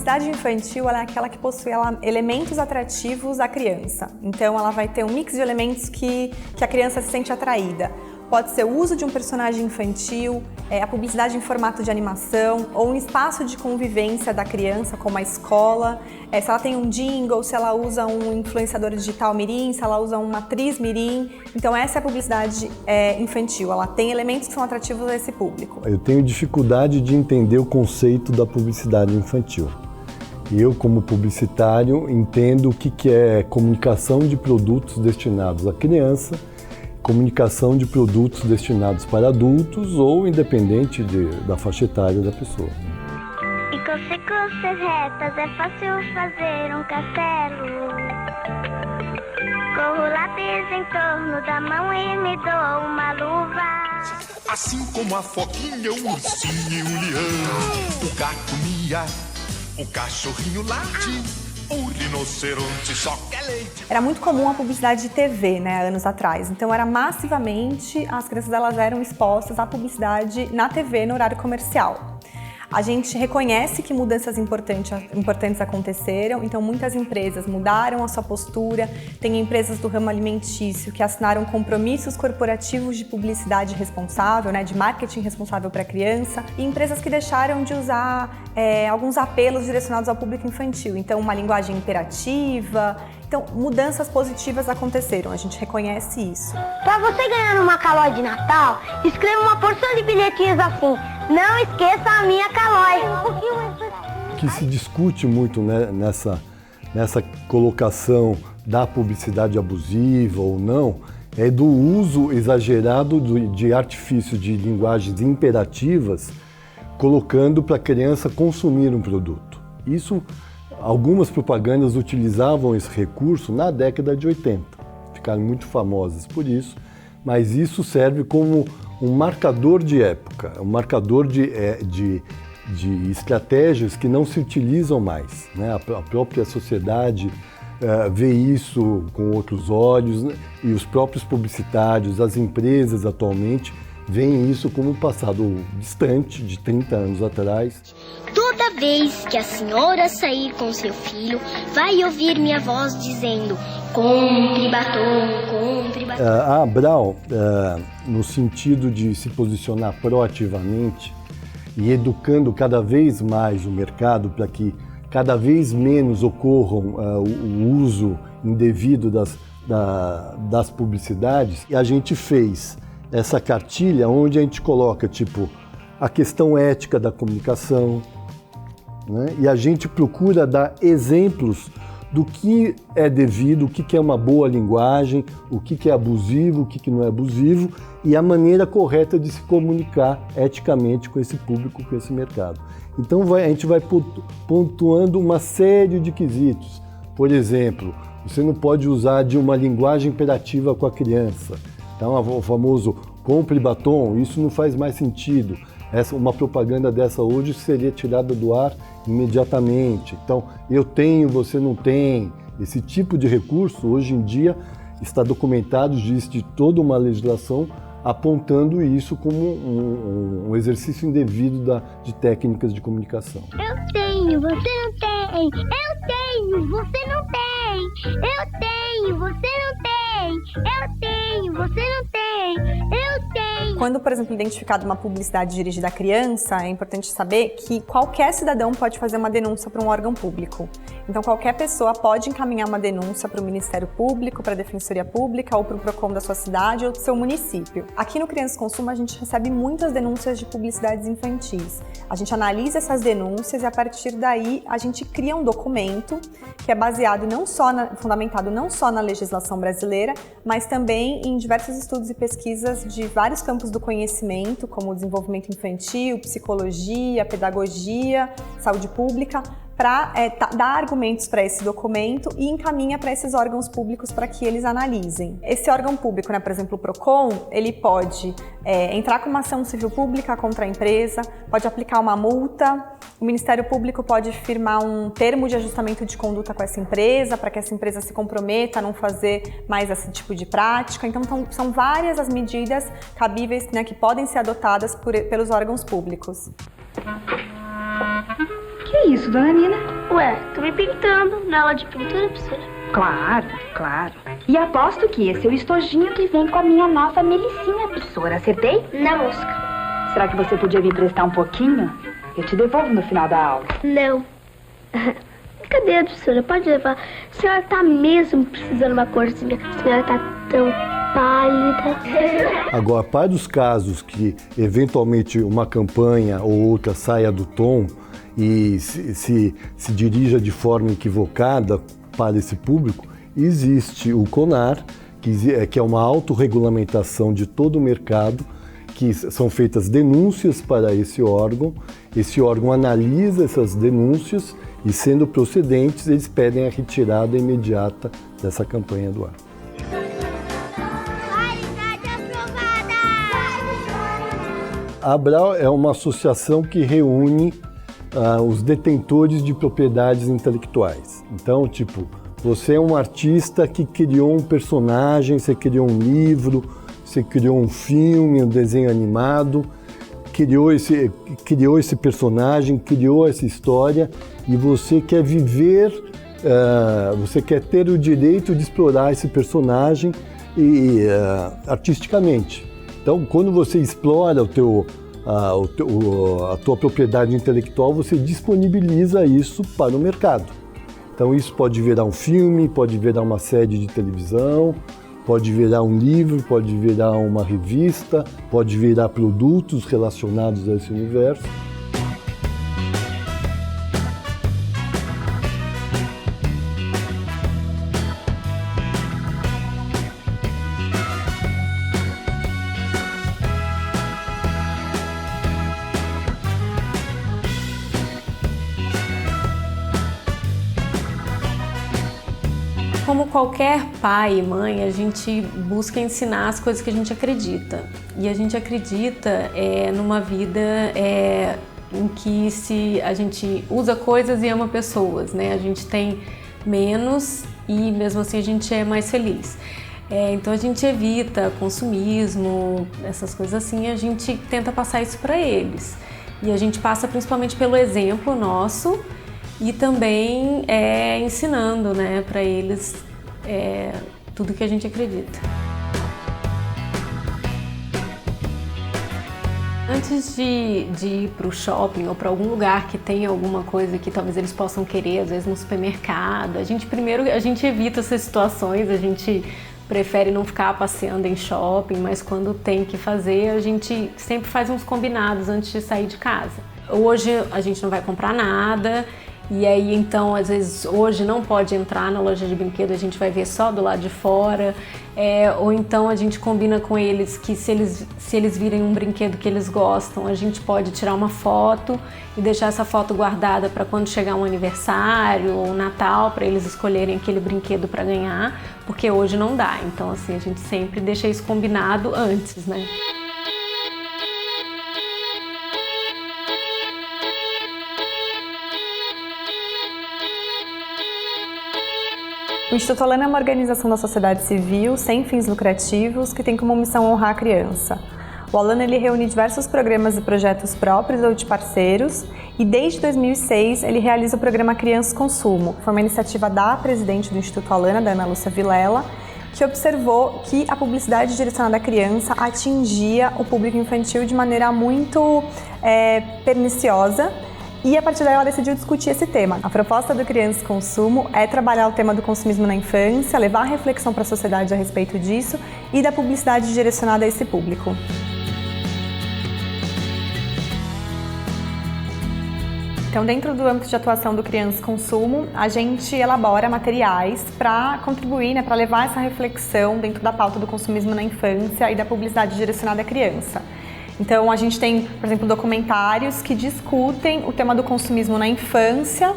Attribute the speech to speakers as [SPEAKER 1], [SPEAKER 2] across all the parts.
[SPEAKER 1] publicidade infantil ela é aquela que possui elementos atrativos à criança. Então ela vai ter um mix de elementos que a criança se sente atraída. Pode ser o uso de um personagem infantil, a publicidade em formato de animação ou um espaço de convivência da criança, como a escola, se ela tem um jingle, se ela usa um influenciador digital mirim, se ela usa uma atriz mirim. Então essa é a publicidade infantil, ela tem elementos que são atrativos a esse público.
[SPEAKER 2] Eu tenho dificuldade de entender o conceito da publicidade infantil. Eu, como publicitário, entendo o que é comunicação de produtos destinados à criança, comunicação de produtos destinados para adultos ou independente da faixa etária da pessoa.
[SPEAKER 3] E com sequências retas é fácil fazer um castelo. Corro lápis em torno da mão e me dou uma luva.
[SPEAKER 4] Assim como a foquinha, o ursinho e o leão, o gato mia, o cachorrinho late. O rinoceronte só quer leite.
[SPEAKER 1] Era muito comum a publicidade de TV, né, anos atrás. Então era massivamente, as crianças elas eram expostas à publicidade na TV no horário comercial. A gente reconhece que mudanças importantes aconteceram, então muitas empresas mudaram a sua postura, tem empresas do ramo alimentício que assinaram compromissos corporativos de publicidade responsável, né, de marketing responsável para a criança, e empresas que deixaram de usar alguns apelos direcionados ao público infantil, então uma linguagem imperativa. Então, mudanças positivas aconteceram, a gente reconhece isso.
[SPEAKER 3] Para você ganhar uma calói de Natal, escreva uma porção de bilhetinhos assim: não esqueça a minha calói.
[SPEAKER 2] O que se discute muito, né, nessa colocação da publicidade abusiva ou não, é do uso exagerado de artifícios de linguagens imperativas, colocando para a criança consumir um produto. Isso, algumas propagandas utilizavam esse recurso na década de 80, ficaram muito famosas por isso, mas isso serve como um marcador de época, um marcador de estratégias que não se utilizam mais, né? A própria sociedade vê isso com outros olhos, né? E os próprios publicitários, as empresas atualmente, veem isso como um passado distante, de 30 anos atrás.
[SPEAKER 5] Toda vez que a senhora sair com seu filho, vai ouvir minha voz dizendo: compre batom, compre batom.
[SPEAKER 2] A Abral, no sentido de se posicionar proativamente e educando cada vez mais o mercado para que cada vez menos ocorram o uso indevido das publicidades, e a gente fez essa cartilha onde a gente coloca tipo a questão ética da comunicação, né? E a gente procura dar exemplos do que é devido, o que é uma boa linguagem, o que é abusivo, o que não é abusivo e a maneira correta de se comunicar eticamente com esse público, com esse mercado. Então a gente vai pontuando uma série de quesitos. Por exemplo, você não pode usar de uma linguagem imperativa com a criança. Então, o famoso compre batom, isso não faz mais sentido. Uma propaganda dessa hoje seria tirada do ar imediatamente. Então, eu tenho, você não tem. Esse tipo de recurso, hoje em dia, está documentado, existe toda uma legislação apontando isso como um exercício indevido de técnicas de comunicação.
[SPEAKER 3] Eu tenho, você não tem. Eu tenho, você não tem. Eu tenho, você não tem. Eu tenho, você não tem. Eu tenho.
[SPEAKER 1] Quando, por exemplo, identificada uma publicidade dirigida à criança, é importante saber que qualquer cidadão pode fazer uma denúncia para um órgão público. Então, qualquer pessoa pode encaminhar uma denúncia para o Ministério Público, para a Defensoria Pública ou para o PROCON da sua cidade ou do seu município. Aqui no Crianças Consumo, a gente recebe muitas denúncias de publicidades infantis. A gente analisa essas denúncias e, a partir daí, a gente cria um documento que é baseado fundamentado não só na legislação brasileira, mas também em diversos estudos e pesquisas de vários campos do conhecimento, como o desenvolvimento infantil, psicologia, pedagogia, saúde pública, para dar argumentos para esse documento e encaminha para esses órgãos públicos para que eles analisem. Esse órgão público, né, por exemplo, o PROCON, ele pode entrar com uma ação civil pública contra a empresa, pode aplicar uma multa, o Ministério Público pode firmar um termo de ajustamento de conduta com essa empresa, para que essa empresa se comprometa a não fazer mais esse tipo de prática. Então, são várias as medidas cabíveis, né, que podem ser adotadas pelos órgãos públicos.
[SPEAKER 6] Que é isso, dona Nina?
[SPEAKER 5] Ué, tô me pintando na aula de pintura, professora.
[SPEAKER 6] Claro, claro. E aposto que esse é o estojinho que vem com a minha nova melicinha, professora. Acertei?
[SPEAKER 5] Na mosca.
[SPEAKER 6] Será que você podia me emprestar um pouquinho? Eu te devolvo no final da aula.
[SPEAKER 5] Não. Cadê, professora? Pode levar. A senhora tá mesmo precisando de uma corzinha. A senhora tá tão pálida.
[SPEAKER 2] Agora, para os casos que eventualmente uma campanha ou outra saia do tom e se dirija de forma equivocada para esse público, existe o CONAR, que é uma autorregulamentação de todo o mercado, que são feitas denúncias para esse órgão analisa essas denúncias e, sendo procedentes, eles pedem a retirada imediata dessa campanha do ar. A ABRAL é uma associação que reúne os detentores de propriedades intelectuais. Então, você é um artista que criou um personagem, você criou um livro, você criou um filme, um desenho animado, criou esse personagem, criou essa história e você quer viver, você quer ter o direito de explorar esse personagem artisticamente. Então, quando você explora a tua propriedade intelectual, você disponibiliza isso para o mercado. Então, isso pode virar um filme, pode virar uma série de televisão, pode virar um livro, pode virar uma revista, pode virar produtos relacionados a esse universo.
[SPEAKER 7] Como qualquer pai e mãe, a gente busca ensinar as coisas que a gente acredita. E a gente acredita numa vida em que a gente usa coisas e ama pessoas, né? A gente tem menos e mesmo assim a gente é mais feliz. Então a gente evita consumismo, essas coisas assim, e a gente tenta passar isso para eles. E a gente passa principalmente pelo exemplo nosso e também ensinando, né, para eles tudo que a gente acredita. Antes de ir para o shopping ou para algum lugar que tenha alguma coisa que talvez eles possam querer, às vezes no supermercado, a gente evita essas situações, a gente prefere não ficar passeando em shopping, mas quando tem que fazer, a gente sempre faz uns combinados antes de sair de casa. Hoje a gente não vai comprar nada, e aí então às vezes hoje não pode entrar na loja de brinquedo, a gente vai ver só do lado de fora, ou então a gente combina com eles que se eles virem um brinquedo que eles gostam, a gente pode tirar uma foto e deixar essa foto guardada para quando chegar um aniversário ou um Natal, para eles escolherem aquele brinquedo para ganhar, porque hoje não dá. Então assim, a gente sempre deixa isso combinado antes, né?
[SPEAKER 1] O Instituto Alana é uma organização da sociedade civil sem fins lucrativos que tem como missão honrar a criança. O Alana reúne diversos programas e projetos próprios ou de parceiros e desde 2006 ele realiza o programa Crianças Consumo. Foi uma iniciativa da presidente do Instituto Alana, da Ana Lúcia Vilela, que observou que a publicidade direcionada à criança atingia o público infantil de maneira muito perniciosa. E a partir daí ela decidiu discutir esse tema. A proposta do Crianças Consumo é trabalhar o tema do consumismo na infância, levar a reflexão para a sociedade a respeito disso e da publicidade direcionada a esse público. Então, dentro do âmbito de atuação do Crianças Consumo, a gente elabora materiais para contribuir, para levar essa reflexão dentro da pauta do consumismo na infância e da publicidade direcionada à criança. Então, a gente tem, por exemplo, documentários que discutem o tema do consumismo na infância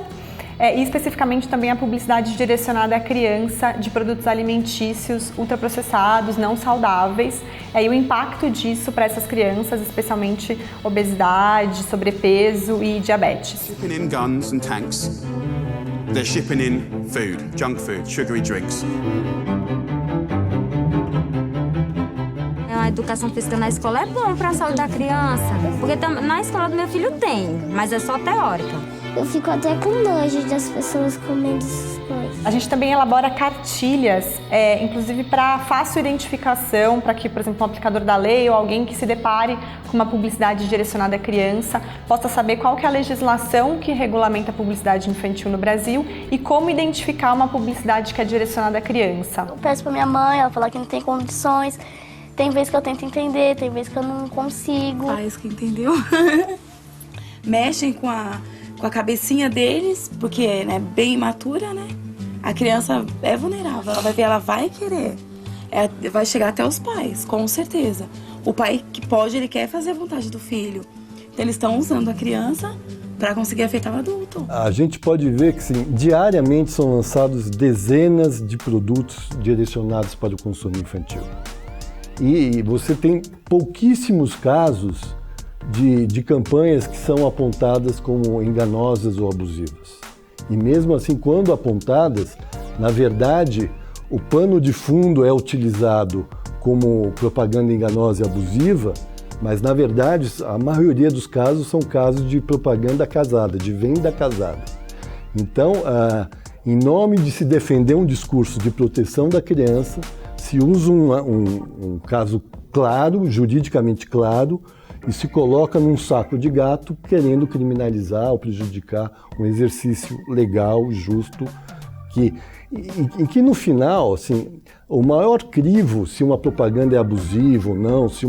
[SPEAKER 1] e especificamente também a publicidade direcionada à criança de produtos alimentícios ultraprocessados, não saudáveis, e o impacto disso para essas crianças, especialmente obesidade, sobrepeso e diabetes.
[SPEAKER 8] Shipping in guns and tanks. They're shipping in food, junk food, sugary drinks.
[SPEAKER 9] A educação física na escola é bom para a saúde da criança, porque na escola do meu filho tem, mas é só teórica.
[SPEAKER 3] Eu fico até com nojo das pessoas comendo essas coisas.
[SPEAKER 1] A gente também elabora cartilhas, inclusive para fácil identificação, para que, por exemplo, um aplicador da lei ou alguém que se depare com uma publicidade direcionada à criança possa saber qual que é a legislação que regulamenta a publicidade infantil no Brasil e como identificar uma publicidade que é direcionada à criança.
[SPEAKER 3] Eu peço para minha mãe, ela fala que não tem condições. Tem vezes que eu tento entender, tem vezes que eu não consigo.
[SPEAKER 10] Pais que entendeu? Mexem com a cabecinha deles, porque é bem imatura, né? A criança é vulnerável, ela vai ver, ela vai querer. Vai chegar até os pais, com certeza. O pai que pode, ele quer fazer a vontade do filho. Então eles estão usando a criança para conseguir afetar o adulto.
[SPEAKER 2] A gente pode ver que, sim, diariamente são lançados dezenas de produtos direcionados para o consumo infantil. E você tem pouquíssimos casos de campanhas que são apontadas como enganosas ou abusivas. E mesmo assim, quando apontadas, na verdade, o pano de fundo é utilizado como propaganda enganosa e abusiva, mas na verdade, a maioria dos casos são casos de propaganda casada, de venda casada. Então, em nome de se defender um discurso de proteção da criança, se usa um caso claro, juridicamente claro, e se coloca num saco de gato querendo criminalizar ou prejudicar um exercício legal, justo, em que no final, assim, o maior crivo, se uma propaganda é abusiva ou não, se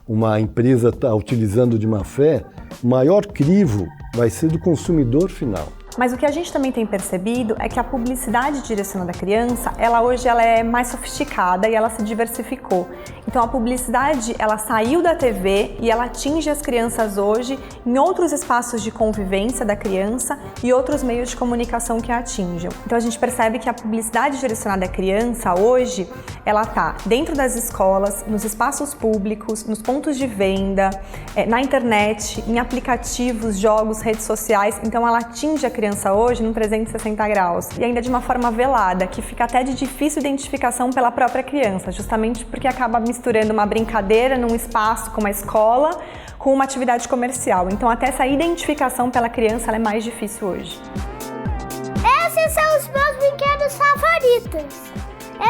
[SPEAKER 2] uma empresa está utilizando de má fé, o maior crivo vai ser do consumidor final.
[SPEAKER 1] Mas o que a gente também tem percebido é que a publicidade direcionada à criança, hoje ela é mais sofisticada e ela se diversificou. Então a publicidade, ela saiu da TV e ela atinge as crianças hoje em outros espaços de convivência da criança e outros meios de comunicação que a atinjam. Então a gente percebe que a publicidade direcionada à criança hoje, ela está dentro das escolas, nos espaços públicos, nos pontos de venda, na internet, em aplicativos, jogos, redes sociais. Então ela atinge a criança hoje num 360 graus e ainda de uma forma velada, que fica até de difícil identificação pela própria criança, justamente porque acaba misturando uma brincadeira num espaço como a escola com uma atividade comercial. Então até essa identificação pela criança ela é mais difícil hoje.
[SPEAKER 3] Esses são os meus brinquedos favoritos.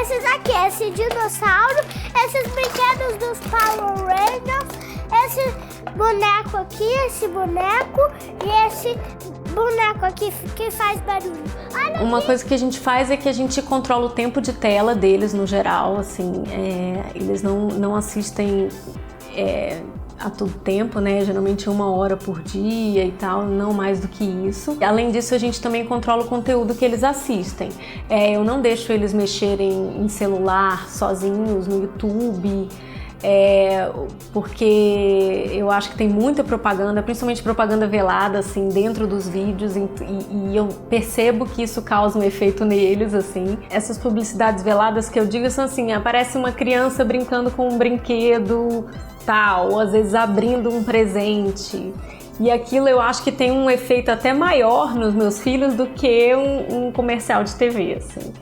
[SPEAKER 3] Esses aqui, esse dinossauro, esses brinquedos dos Power Rangers, esse boneco aqui, esse boneco e esse boneco aqui que faz barulho. Olha
[SPEAKER 7] uma
[SPEAKER 3] aqui.
[SPEAKER 7] coisa que a gente faz é que a gente controla o tempo de tela deles no geral, assim, eles não assistem a todo tempo, né? Geralmente 1 hora por dia e tal, não mais do que isso. Além disso, a gente também controla o conteúdo que eles assistem. Eu não deixo eles mexerem em celular sozinhos no YouTube, porque eu acho que tem muita propaganda, principalmente propaganda velada, assim, dentro dos vídeos, e eu percebo que isso causa um efeito neles, assim. Essas publicidades veladas que eu digo são assim, aparece uma criança brincando com um brinquedo tal, ou às vezes abrindo um presente. E aquilo eu acho que tem um efeito até maior nos meus filhos do que um comercial de TV, assim.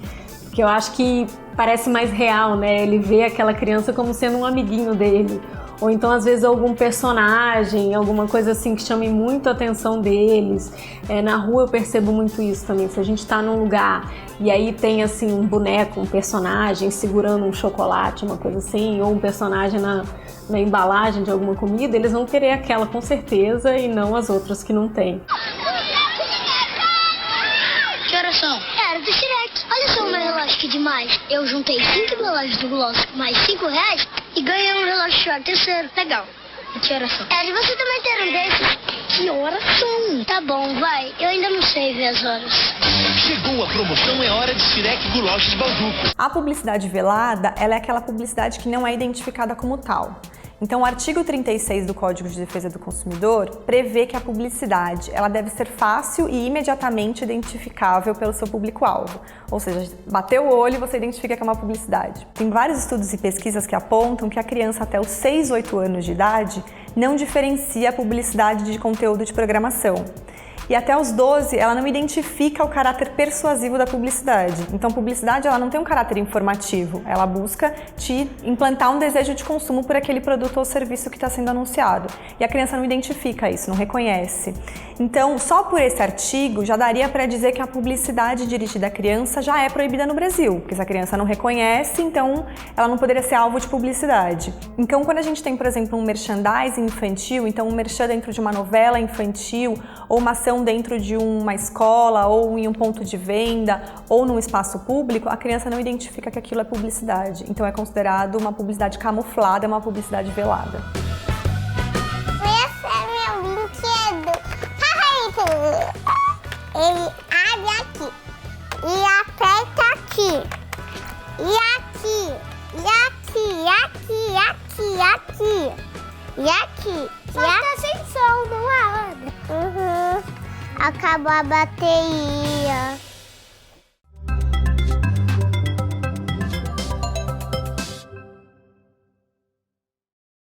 [SPEAKER 7] Porque eu acho que parece mais real, né? Ele vê aquela criança como sendo um amiguinho dele. Ou então, às vezes, algum personagem, alguma coisa assim que chame muito a atenção deles. Na rua eu percebo muito isso também. Se a gente tá num lugar e aí tem, assim, um boneco, um personagem segurando um chocolate, uma coisa assim, ou um personagem na embalagem de alguma comida, eles vão querer aquela com certeza e não as outras que não tem.
[SPEAKER 3] Que horas são? Era do Shrek. Olha só o meu relógio que demais. Eu juntei 5 relógios do Gloss mais R$5 e ganhei um relógio Shrek terceiro. Legal. E que horas são? De você também ter um desses. Que horas são? Tá bom, vai. Eu ainda não sei ver as horas.
[SPEAKER 11] Chegou a promoção, é hora de Shrek Gulostes Balduco.
[SPEAKER 1] A publicidade velada, ela é aquela publicidade que não é identificada como tal. Então, o artigo 36 do Código de Defesa do Consumidor prevê que a publicidade ela deve ser fácil e imediatamente identificável pelo seu público-alvo. Ou seja, bateu o olho e você identifica que é uma publicidade. Tem vários estudos e pesquisas que apontam que a criança até os 6, 8 anos de idade não diferencia a publicidade de conteúdo de programação. E até os 12, ela não identifica o caráter persuasivo da publicidade. Então, publicidade ela não tem um caráter informativo, ela busca te implantar um desejo de consumo por aquele produto ou serviço que está sendo anunciado. E a criança não identifica isso, não reconhece. Então, só por esse artigo já daria para dizer que a publicidade dirigida à criança já é proibida no Brasil, porque se a criança não reconhece, então ela não poderia ser alvo de publicidade. Então, quando a gente tem, por exemplo, um merchandising infantil, então um merchan dentro de uma novela infantil, ou uma ação dentro de uma escola, ou em um ponto de venda, ou num espaço público, a criança não identifica que aquilo é publicidade. Então é considerado uma publicidade camuflada, uma publicidade velada.
[SPEAKER 3] Esse é meu brinquedo. Ele abre aqui e aperta aqui. E aqui, e aqui, aqui, aqui, aqui. E aqui. Só tá sem som, não é, Ana? Acabou a bateria.